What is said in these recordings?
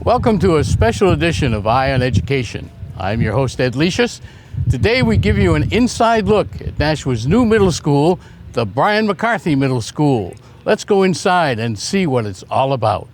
Welcome to a special edition of Eye on Education. I'm your host, Ed Lecious. Today we give you an inside look at Nashua's new middle school, the McCarthy Middle School. Let's go inside and see what it's all about.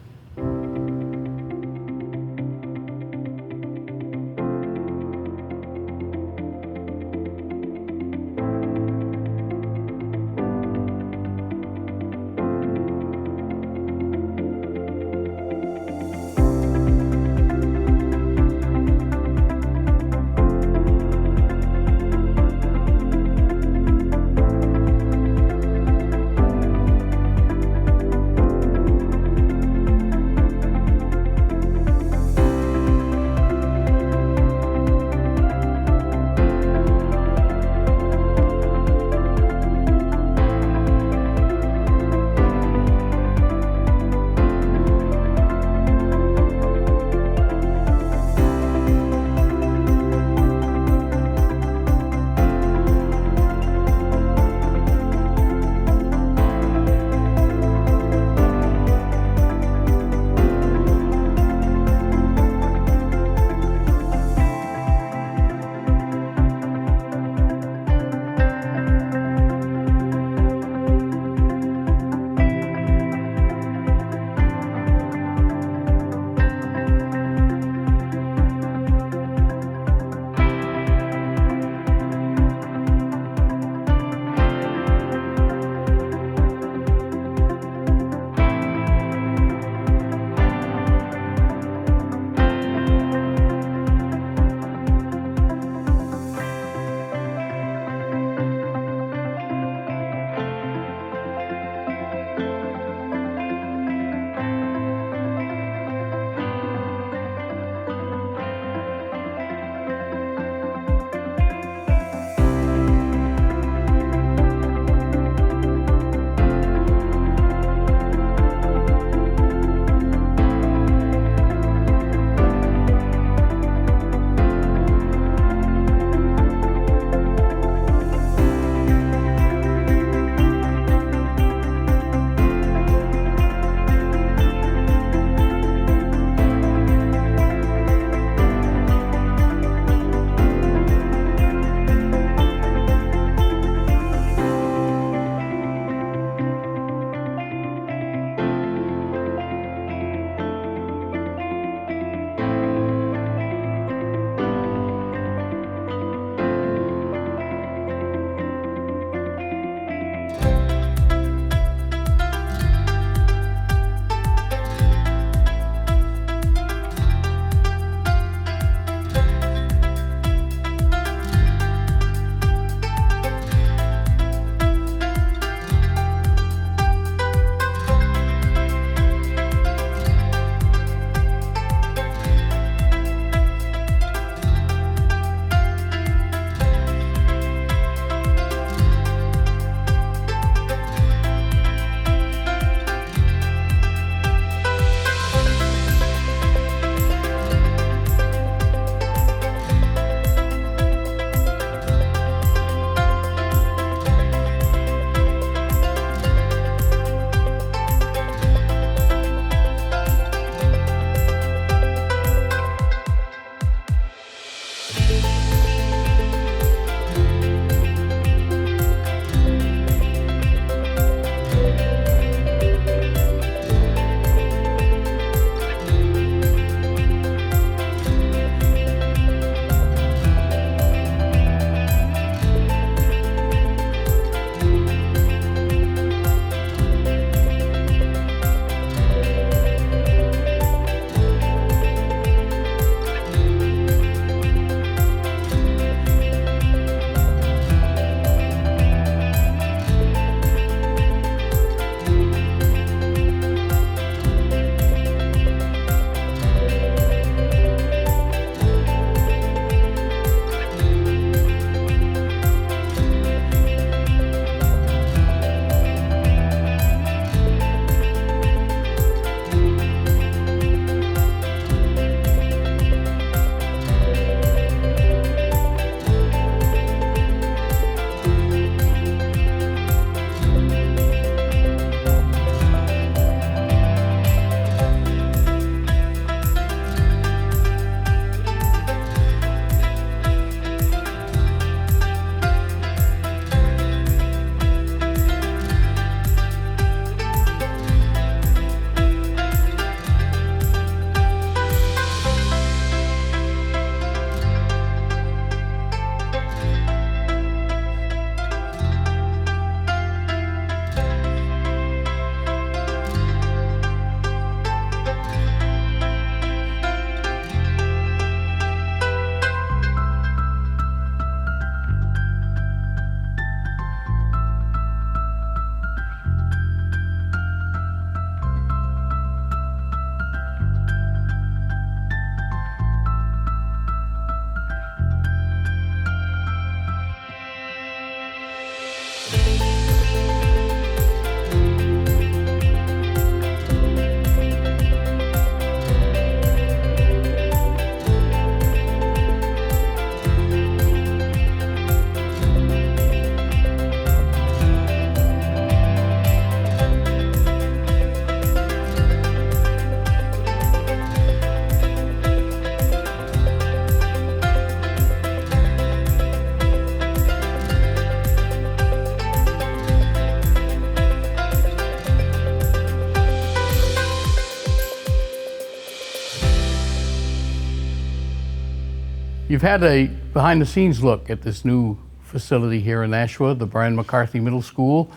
You've had a behind-the-scenes look at this new facility here in Nashua, the Brian McCarthy Middle School,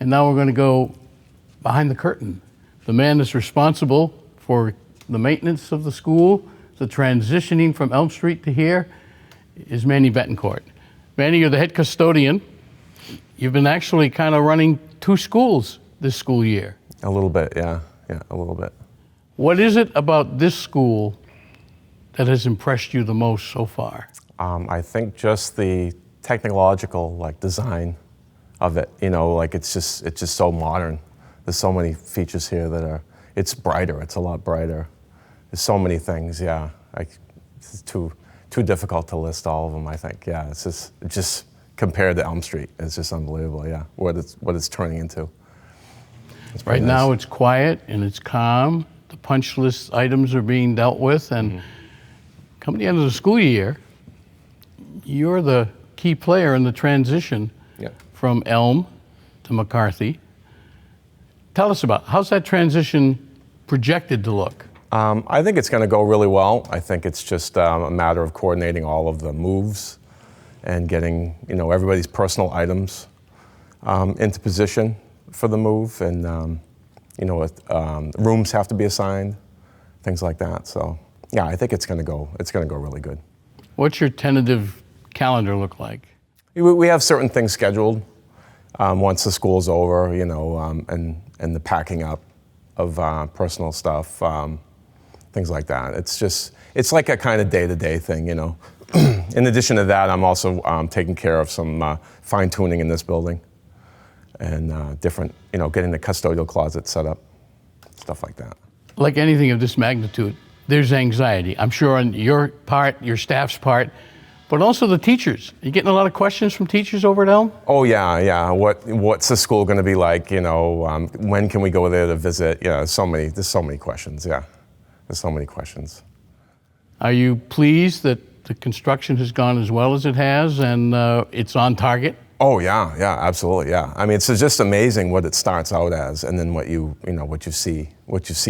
and now we're going to go behind the curtain. The man that's responsible for the maintenance of the school, the transitioning from Elm Street to here, is Manny Bettencourt. Manny, you're the head custodian. You've been actually kind of running two schools this school year. A little bit, yeah, a little bit. What is it about this school that has impressed you the most so far? I think just the technological design of it. It's just so modern. There's so many features here that it's brighter. It's a lot brighter. There's so many things. Yeah, it's too difficult to list all of them. I think. Yeah, it's just compared to Elm Street, it's just unbelievable. Yeah, what it's turning into. Right nice. Now it's quiet and it's calm. The punch list items are being dealt with, and coming to the end of the school year, you're the key player in the transition from Elm to McCarthy. Tell us about how's that transition projected to look? I think it's going to go really well. I think it's just a matter of coordinating all of the moves and getting everybody's personal items into position for the move, and rooms have to be assigned, things like that. So yeah, I think it's going to go really good. What's your tentative calendar look like? We have certain things scheduled once the school's over, and the packing up of personal stuff, things like that. It's like a kind of day-to-day thing, In addition to that, I'm also taking care of some fine-tuning in this building and different, getting the custodial closet set up, stuff like that. Like anything of this magnitude, there's anxiety. I'm sure on your part, your staff's part, but also the teachers. Are you getting a lot of questions from teachers over at Elm? Oh yeah. What's the school going to be like? When can we go there to visit? There's so many questions. Yeah, there's so many questions. Are you pleased that the construction has gone as well as it has, and it's on target? Oh yeah, absolutely, yeah. I mean, it's just amazing what it starts out as, and then what you see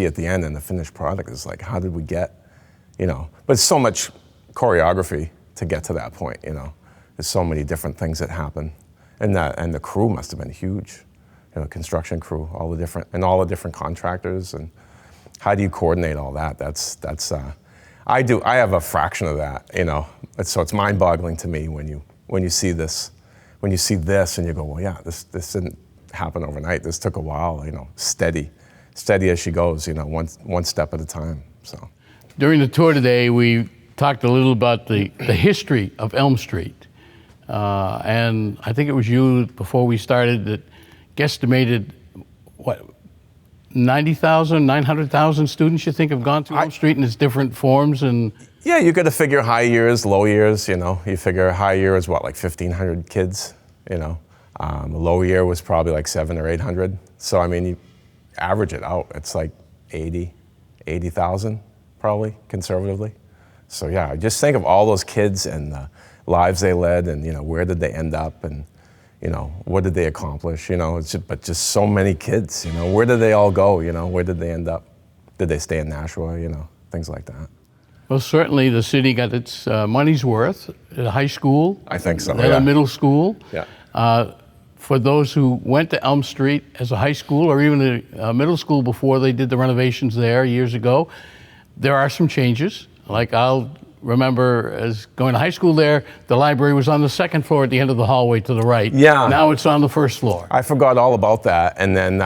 at the end, and the finished product is like, how did we get, But it's so much choreography to get to that point, There's so many different things that happen, and the crew must have been huge, construction crew, all the different contractors, and how do you coordinate all that? I have a fraction of that, So it's mind-boggling to me when you see this. When you see this and you go, well, yeah, this didn't happen overnight. This took a while, steady as she goes, one step at a time. So, during the tour today, we talked a little about the history of Elm Street, and I think it was you before we started that guesstimated 900,000 students you think have gone through Elm Street in its different forms and. Yeah, you got to figure high years, low years, You figure high year is 1,500 kids, Low year was probably 700 or 800. So, I mean, you average it out, it's 80,000 probably, conservatively. So, yeah, just think of all those kids and the lives they led and, where did they end up and, what did they accomplish, but just so many kids, where did they all go, where did they end up? Did they stay in Nashua, things like that. Well, certainly the city got its money's worth at a high school. I think so. At a middle school. Yeah. For those who went to Elm Street as a high school or even a middle school before they did the renovations there years ago, there are some changes. I'll remember as going to high school there, the library was on the second floor at the end of the hallway to the right. Yeah. Now it's on the first floor. I forgot all about that. And then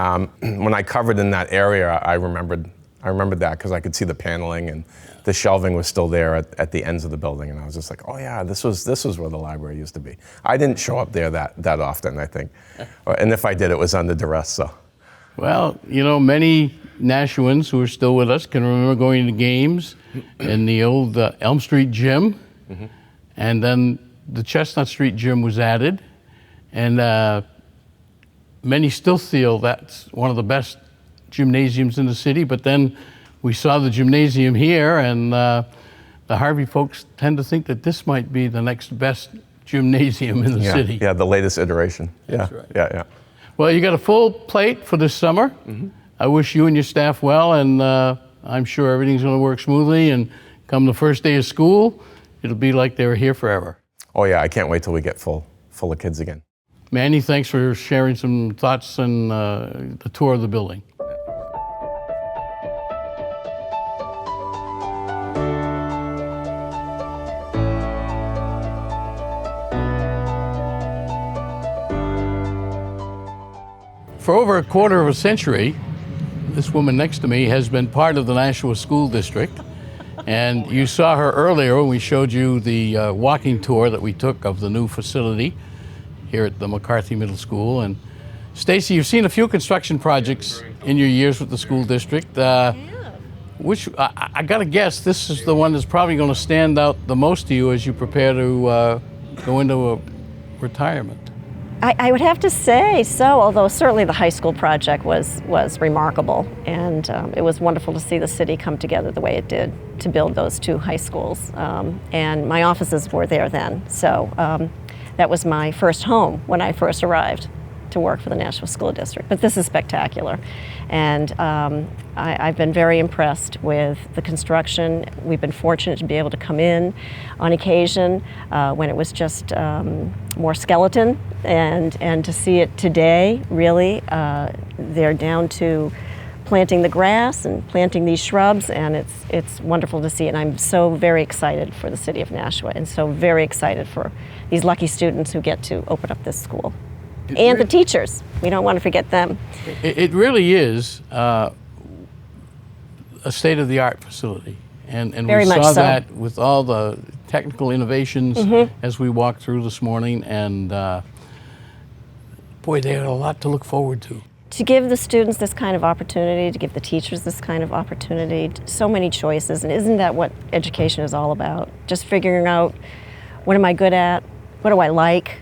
when I covered in that area, I remembered that because I could see the paneling and the shelving was still there at the ends of the building, and I was just like, oh yeah, this was where the library used to be. I didn't show up there that often, I think, and if I did, it was under duress. So, well, many Nashuans who are still with us can remember going to games in the old Elm Street gym, and then the Chestnut Street gym was added, and many still feel that's one of the best gymnasiums in the city, but then we saw the gymnasium here, and the Harvey folks tend to think that this might be the next best gymnasium in the city. Yeah, the latest iteration. That's right. Yeah. Well, you got a full plate for this summer. I wish you and your staff well, and I'm sure everything's going to work smoothly. And come the first day of school, it'll be like they were here forever. Oh yeah, I can't wait till we get full of kids again. Manny, thanks for sharing some thoughts and the tour of the building. For over a quarter of a century, this woman next to me has been part of the Nashua School District. And you saw her earlier when we showed you the walking tour that we took of the new facility here at the McCarthy Middle School. And Stacy, you've seen a few construction projects in your years with the school district. Which I gotta guess, this is the one that's probably going to stand out the most to you as you prepare to go into a retirement. I would have to say so, although certainly the high school project was remarkable, and it was wonderful to see the city come together the way it did to build those two high schools. And my offices were there then, so that was my first home when I first arrived to work for the Nashua School District. But this is spectacular, and I've been very impressed with the construction. We've been fortunate to be able to come in on occasion when it was just more skeleton, and to see it today, really, they're down to planting the grass and planting these shrubs, and it's wonderful to see. And I'm so very excited for the city of Nashua, and so very excited for these lucky students who get to open up this school. And the teachers, we don't want to forget them. It really is a state-of-the-art facility. And Very we much saw so. that with all the technical innovations as we walked through this morning. And boy, they had a lot to look forward to. To give the students this kind of opportunity, to give the teachers this kind of opportunity, so many choices. And isn't that what education is all about? Just figuring out, what am I good at? What do I like?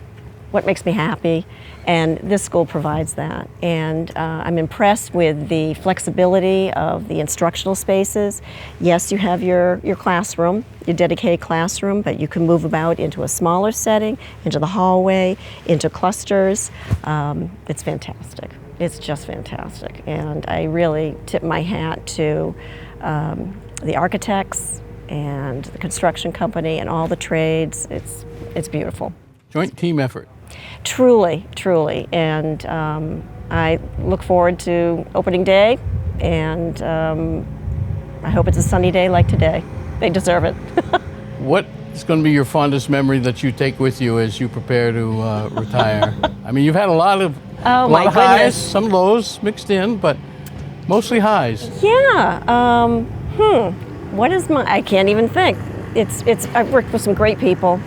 What makes me happy? And this school provides that. And I'm impressed with the flexibility of the instructional spaces. Yes, you have your classroom, your dedicated classroom, but you can move about into a smaller setting, into the hallway, into clusters. It's fantastic. It's just fantastic. And I really tip my hat to the architects and the construction company and all the trades. It's beautiful. Joint team effort. Truly, truly. And I look forward to opening day, and I hope it's a sunny day like today. They deserve it. What is going to be your fondest memory that you take with you as you prepare to retire? I mean, you've had a lot of highs, goodness. some lows mixed in, but mostly highs. Yeah. What is I can't even think. I've worked with some great people.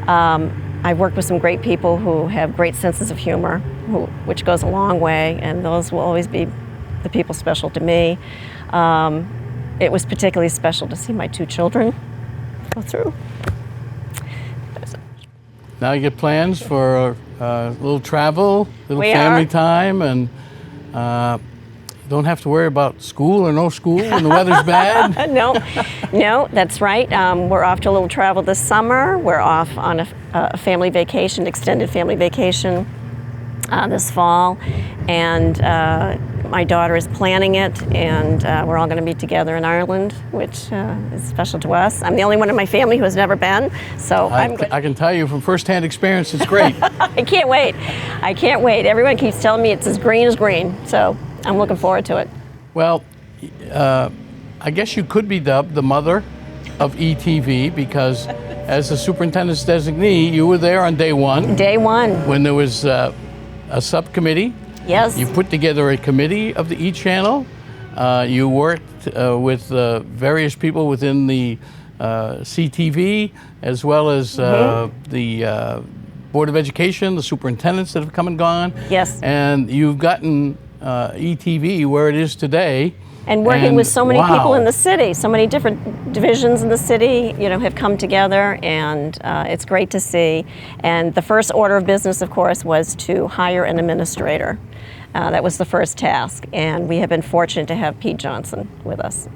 I've worked with some great people who have great senses of humor, which goes a long way, and those will always be the people special to me. It was particularly special to see my two children go through. Now you get plans for a little travel, little We family are. time, and don't have to worry about school or no school when the weather's bad. No, that's right. We're off to a little travel this summer. We're off on a family vacation, extended family vacation this fall. And my daughter is planning it, and we're all going to be together in Ireland, which is special to us. I'm the only one in my family who has never been, so I'm good. I can tell you from firsthand experience, it's great. I can't wait. I can't wait. Everyone keeps telling me it's as green, so I'm looking forward to it. Well, I guess you could be dubbed the mother of ETV because as the superintendent's designee, you were there on day one. Day one. When there was a subcommittee. Yes. You put together a committee of the E-Channel. You worked with various people within the CTV, as well as the Board of Education, the superintendents that have come and gone. Yes. And you've gotten ETV where it is today. And working with so many wow. people in the city, so many different divisions in the city, have come together, and it's great to see. And the first order of business, of course, was to hire an administrator. That was the first task, and we have been fortunate to have Pete Johnson with us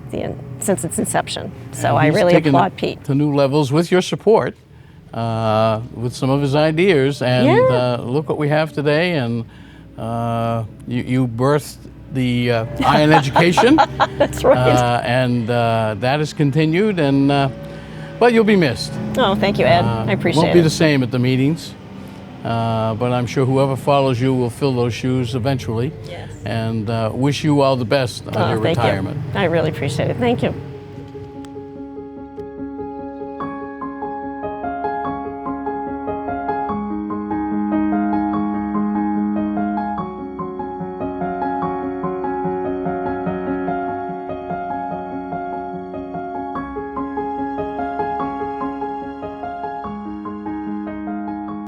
since its inception. So I really applaud Pete. To new levels with your support, with some of his ideas, and look what we have today. And you birthed the eYe education. That's right. And that has continued, and but you'll be missed. Oh, thank you, Ed. I appreciate Won't be it. the same at the meetings, but I'm sure whoever follows you will fill those shoes eventually. Yes. And wish you all the best on your Thank retirement. you. I really appreciate it. Thank you.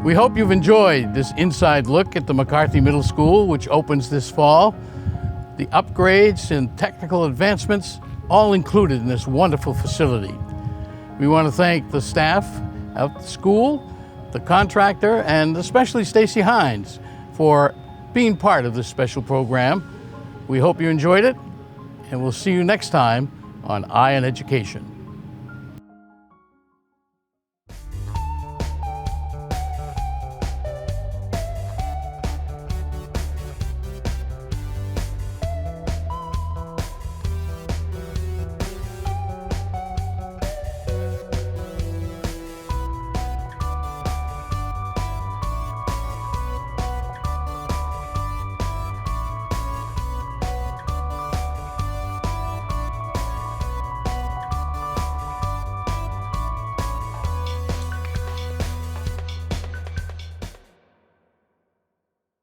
We hope you've enjoyed this inside look at the McCarthy Middle School, which opens this fall. The upgrades and technical advancements all included in this wonderful facility. We want to thank the staff at the school, the contractor, and especially Stacy Hynes for being part of this special program. We hope you enjoyed it, and we'll see you next time on Eye on Education.